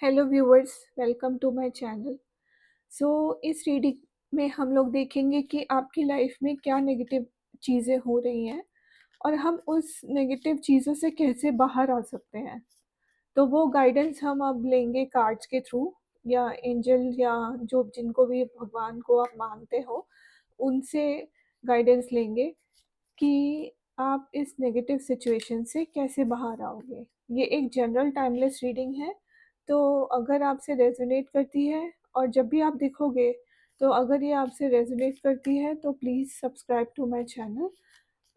Hello viewers, welcome to my channel. So इस reading में हम लोग देखेंगे कि आपकी लाइफ में क्या नेगेटिव चीज़ें हो रही हैं और हम उस नेगेटिव चीज़ों से कैसे बाहर आ सकते हैं। तो वो गाइडेंस हम अब लेंगे कार्ड्स के थ्रू या एंजल या जो जिनको भी भगवान को आप मानते हो, उनसे गाइडेंस लेंगे कि आप इस नेगेटिव सिचुएशन से कैसे बाहर आओगे। ये एक जनरल टाइमलेस रीडिंग है, तो अगर आपसे रेज़ोनेट करती है और जब भी आप देखोगे, तो अगर ये आपसे रेज़ोनेट करती है तो please subscribe to my channel.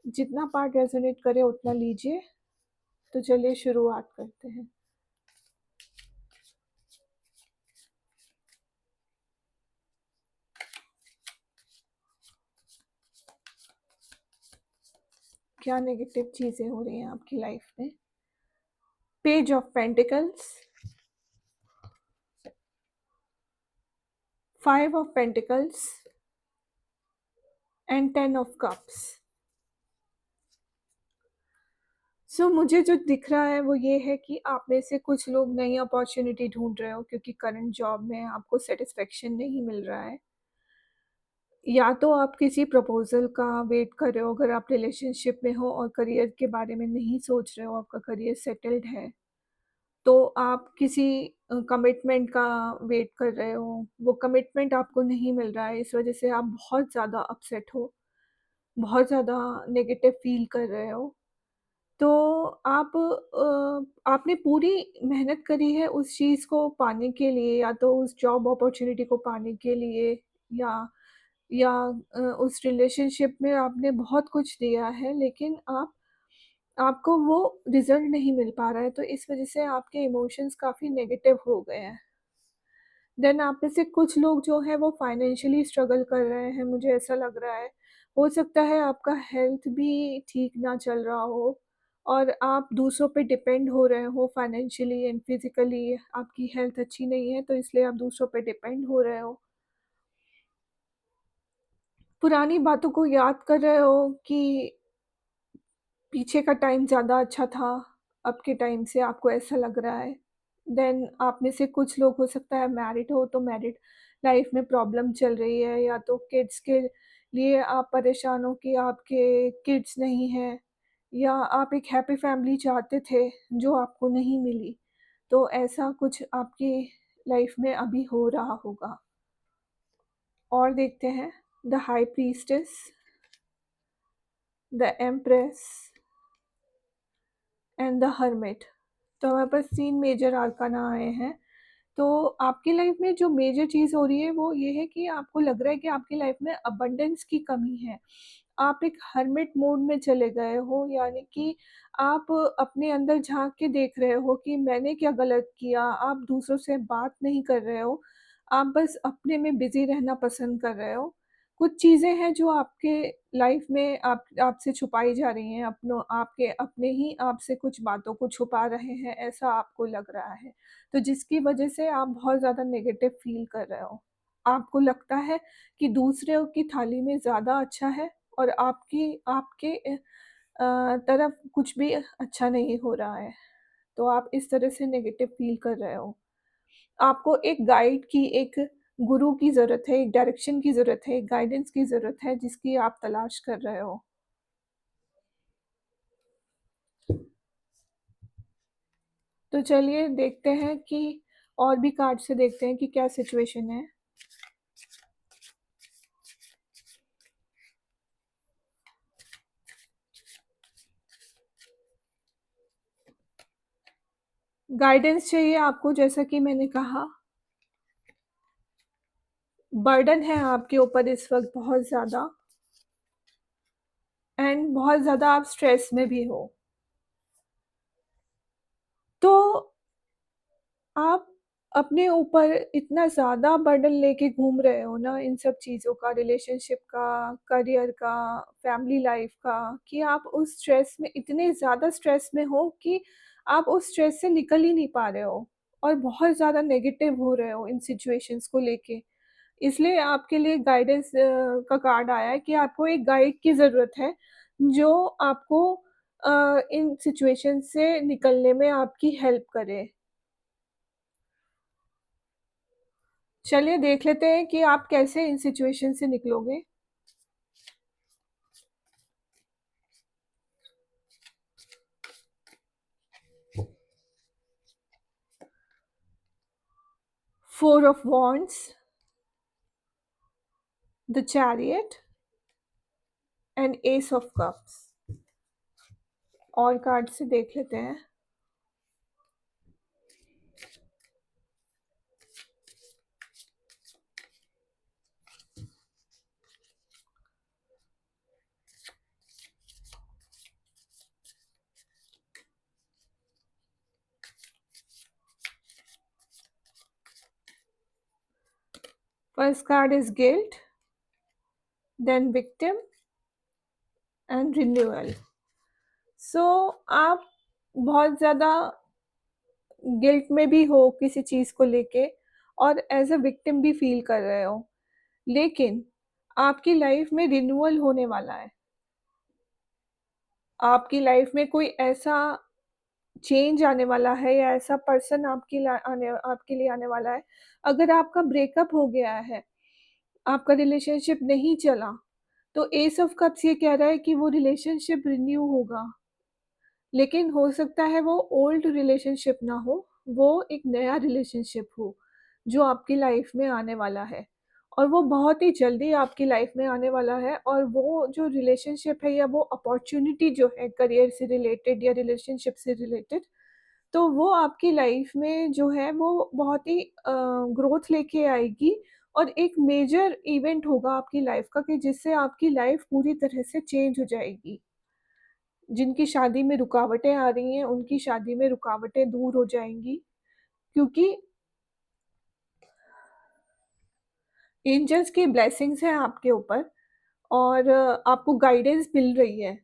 जितना पार्ट रेज़ोनेट करे उतना लीजिए। तो चलिए शुरुआत करते हैं। क्या नेगेटिव चीज़ें हो रही हैं आपकी लाइफ में? Page of pentacles, 5 of pentacles and 10 of cups. मुझे जो दिख रहा है वो ये है कि आप में से कुछ लोग नई अपॉर्च्युनिटी ढूँढ रहे हो क्योंकि करंट जॉब में आपको सैटिस्फैक्शन नहीं मिल रहा है। या तो आप किसी प्रपोज़ल का वेट कर रहे हो अगर आप रिलेशनशिप में हो और करियर के बारे में नहीं सोच रहे हो, आपका करियर सेटल्ड है, तो आप किसी कमिटमेंट का वेट कर रहे हो, वो कमिटमेंट आपको नहीं मिल रहा है, इस वज़ह से आप बहुत ज़्यादा अपसेट हो, बहुत ज़्यादा नेगेटिव फ़ील कर रहे हो। तो आप आपने पूरी मेहनत करी है उस चीज़ को पाने के लिए या तो उस जॉब अपॉर्च्युनिटी को पाने के लिए या उस रिलेशनशिप में आपने बहुत कुछ दिया है लेकिन आपको वो रिज़ल्ट नहीं मिल पा रहा है, तो इस वज़ह से आपके इमोशंस काफ़ी नेगेटिव हो गए हैं। देन आप में से कुछ लोग जो हैं वो फाइनेंशियली स्ट्रगल कर रहे हैं, मुझे ऐसा लग रहा है। हो सकता है आपका हेल्थ भी ठीक ना चल रहा हो और आप दूसरों पे डिपेंड हो रहे हो फाइनेंशियली एंड फिज़िकली, आपकी हेल्थ अच्छी नहीं है तो इसलिए आप दूसरों पे डिपेंड हो रहे हो। पुरानी बातों को याद कर रहे हो कि पीछे का टाइम ज़्यादा अच्छा था, अब के टाइम से आपको ऐसा लग रहा है। देन आप में से कुछ लोग हो सकता है मैरिड हो, तो मैरिड लाइफ़ में प्रॉब्लम चल रही है या तो किड्स के लिए आप परेशान हो कि आपके किड्स नहीं हैं या आप एक हैप्पी फैमिली चाहते थे, जो आपको नहीं मिली। तो ऐसा कुछ आपकी लाइफ़ में अभी हो रहा होगा। और देखते हैं the high priestess, the empress and the hermit. तो हमारे पास 3 मेजर आर्काना आए हैं। तो आपकी लाइफ में जो मेजर चीज़ हो रही है वो ये है कि आपको लग रहा है कि आपकी लाइफ में अबंडेंस की कमी है। आप एक हर्मिट मोड में चले गए हो, यानी कि आप अपने अंदर झाँक के देख रहे हो कि मैंने क्या गलत किया? आप दूसरों से बात नहीं कर रहे हो, आप बस अपने में बिज़ी रहना पसंद कर रहे हो। कुछ चीज़ें हैं जो आपके लाइफ में आपसे छुपाई जा रही हैं, आपके अपने ही आपसे कुछ बातों को छुपा रहे हैं, ऐसा आपको लग रहा है। तो जिसकी वजह से आप बहुत ज़्यादा नेगेटिव फ़ील कर रहे हो। आपको लगता है कि दूसरों की थाली में ज़्यादा अच्छा है और आपके तरफ कुछ भी अच्छा नहीं हो रहा है। तो आप इस तरह से नेगेटिव फ़ील कर रहे हो। आपको एक गाइड की, एक गुरु की ज़रूरत है, एक डायरेक्शन की ज़रूरत है, एक गाइडेंस की ज़रूरत है जिसकी आप तलाश कर रहे हो। तो चलिए देखते हैं कि और भी कार्ड से देखते हैं कि क्या सिचुएशन है। गाइडेंस चाहिए आपको, जैसा कि मैंने कहा, बर्डन है आपके ऊपर इस वक़्त बहुत ज़्यादा एंड बहुत ज़्यादा आप स्ट्रेस में भी हो। तो आप अपने ऊपर इतना ज़्यादा बर्डन लेके घूम रहे हो ना इन सब चीज़ों का, रिलेशनशिप का, करियर का, फैमिली लाइफ़ का, कि आप उस स्ट्रेस में, इतने ज़्यादा स्ट्रेस में हो कि आप उस स्ट्रेस से निकल ही नहीं पा रहे हो और बहुत ज़्यादा नेगेटिव हो रहे हो इन सिचुएशंस को लेके। इसलिए आपके लिए गाइडेंस का कार्ड आया है कि आपको एक गाइड की ज़रूरत है, जो आपको इन सिचुएशन से निकलने में आपकी हेल्प करे। चलिए देख लेते हैं कि आप कैसे इन सिचुएशन से निकलोगे। 4 of wands, the chariot and ace of cups. और कार्ड से देख लेते हैं। First card is guilt, then victim and renewal. So आप बहुत ज़्यादा गिल्ट में भी हो किसी चीज़ को लेके और एज अ विक्टिम भी फील कर रहे हो, लेकिन आपकी लाइफ में रिन्यूअल होने वाला है। आपकी लाइफ में कोई ऐसा चेंज आने वाला है या ऐसा पर्सन आपके लिए आने वाला है। अगर आपका ब्रेकअप हो गया है, आपका रिलेशनशिप नहीं चला, तो एस ऑफ कप्स ये कह रहा है कि वो रिलेशनशिप रिन्यू होगा। लेकिन हो सकता है वो ओल्ड रिलेशनशिप ना हो, वो एक नया रिलेशनशिप हो, जो आपकी लाइफ में आने वाला है और वो बहुत ही जल्दी आपकी लाइफ में आने वाला है। और वो जो रिलेशनशिप है या वो अपॉर्च्युनिटी जो है करियर से रिलेटेड या रिलेशनशिप से रिलेटेड, तो वो आपकी लाइफ में जो है वो बहुत ही ग्रोथ लेके आएगी और एक मेजर इवेंट होगा आपकी लाइफ का कि जिससे आपकी लाइफ पूरी तरह से चेंज हो जाएगी। जिनकी शादी में रुकावटें आ रही हैं, उनकी शादी में रुकावटें दूर हो जाएँगी, क्योंकि एंजल्स की ब्लेसिंग्स हैं आपके ऊपर और आपको गाइडेंस मिल रही है।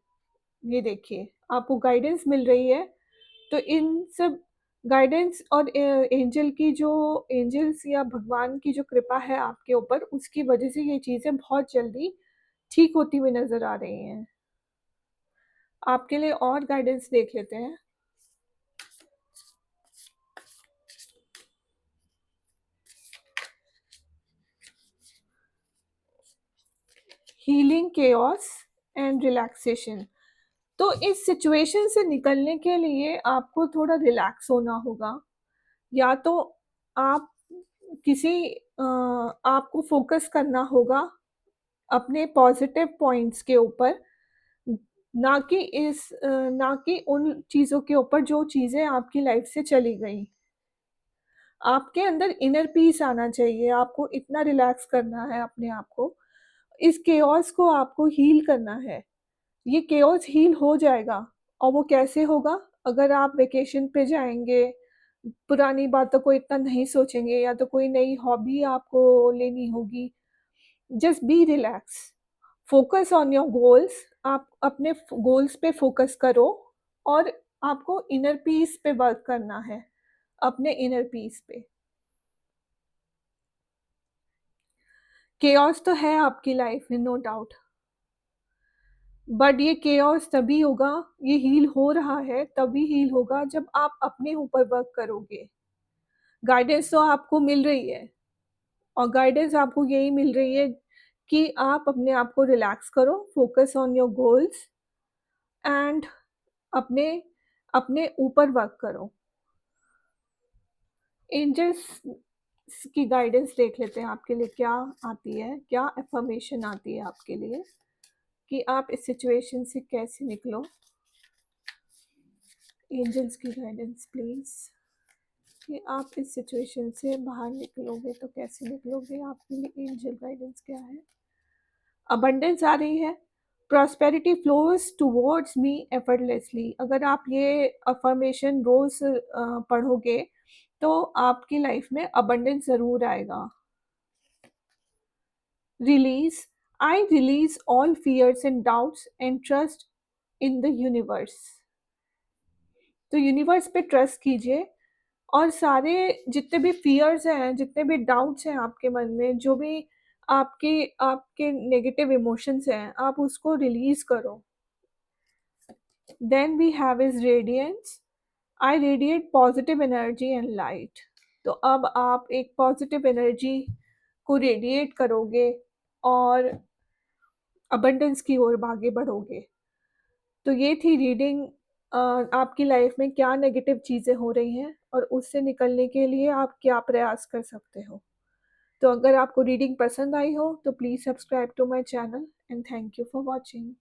ये देखिए, आपको गाइडेंस मिल रही है, तो इन सब गाइडेंस और एंजल की जो एंजल्स या भगवान की जो कृपा है आपके ऊपर, उसकी वजह से ये चीज़ें बहुत जल्दी ठीक होती हुई नज़र आ रही हैं। आपके लिए और गाइडेंस देख लेते हैं। Healing, chaos and relaxation. तो इस सिचुएशन से निकलने के लिए आपको थोड़ा रिलैक्स होना होगा, या तो आप किसी आपको फोकस करना होगा अपने पॉजिटिव पॉइंट्स के ऊपर, ना कि उन चीज़ों के ऊपर जो चीज़ें आपकी लाइफ से चली गई। आपके अंदर इनर पीस आना चाहिए, आपको इतना रिलैक्स करना है अपने आप को। इस केओस को आपको हील करना है। ये केओस हील हो जाएगा। और वो कैसे होगा? अगर आप वेकेशन पे जाएँगे, पुरानी बातों को इतना नहीं सोचेंगे या तो कोई नई हॉबी आपको लेनी होगी। Just be relax, focus on your goals. आप अपने गोल्स पे फोकस करो और आपको इनर पीस पे वर्क करना है, अपने इनर पीस पे। केओस तो है आपकी लाइफ में, नो डाउट, बट ये केओस तभी होगा, ये हील हो रहा है तभी हील होगा जब आप अपने ऊपर वर्क करोगे। गाइडेंस तो आपको मिल रही है और गाइडेंस आपको यही मिल रही है कि आप अपने आप को रिलैक्स करो, focus on your goals and अपने अपने ऊपर वर्क करो। एंजल्स की गाइडेंस देख लेते हैं आपके लिए क्या आती है, क्या अफर्मेशन आती है आपके लिए कि आप इस सिचुएशन से कैसे निकलो। एंजल्स की गाइडेंस प्लीज़, कि आप इस सिचुएशन से बाहर निकलोगे तो कैसे निकलोगे, आपके लिए एंजल गाइडेंस क्या है। अबंडेंस आ रही है, prosperity flows towards me effortlessly. अगर आप ये अफर्मेशन रोज पढ़ोगे तो आपकी लाइफ में अबंडेंस ज़रूर आएगा। Release, I release all fears and doubts and trust in the universe. तो यूनिवर्स पे ट्रस्ट कीजिए और सारे जितने भी फियर्स हैं, जितने भी डाउट्स हैं आपके मन में, जो भी आपके आपके नेगेटिव इमोशंस हैं, आप उसको रिलीज़ करो। Then we have is radiance, I radiate positive energy and light. तो अब आप एक पॉज़िटिव एनर्जी को रेडिएट करोगे और अबंडेंस की ओर आगे बढ़ोगे। तो ये थी रीडिंग आपकी लाइफ़ में क्या नेगेटिव चीज़ें हो रही हैं और उससे निकलने के लिए आप क्या प्रयास कर सकते हो। तो अगर आपको रीडिंग पसंद आई हो तो please subscribe to my channel and thank you for watching.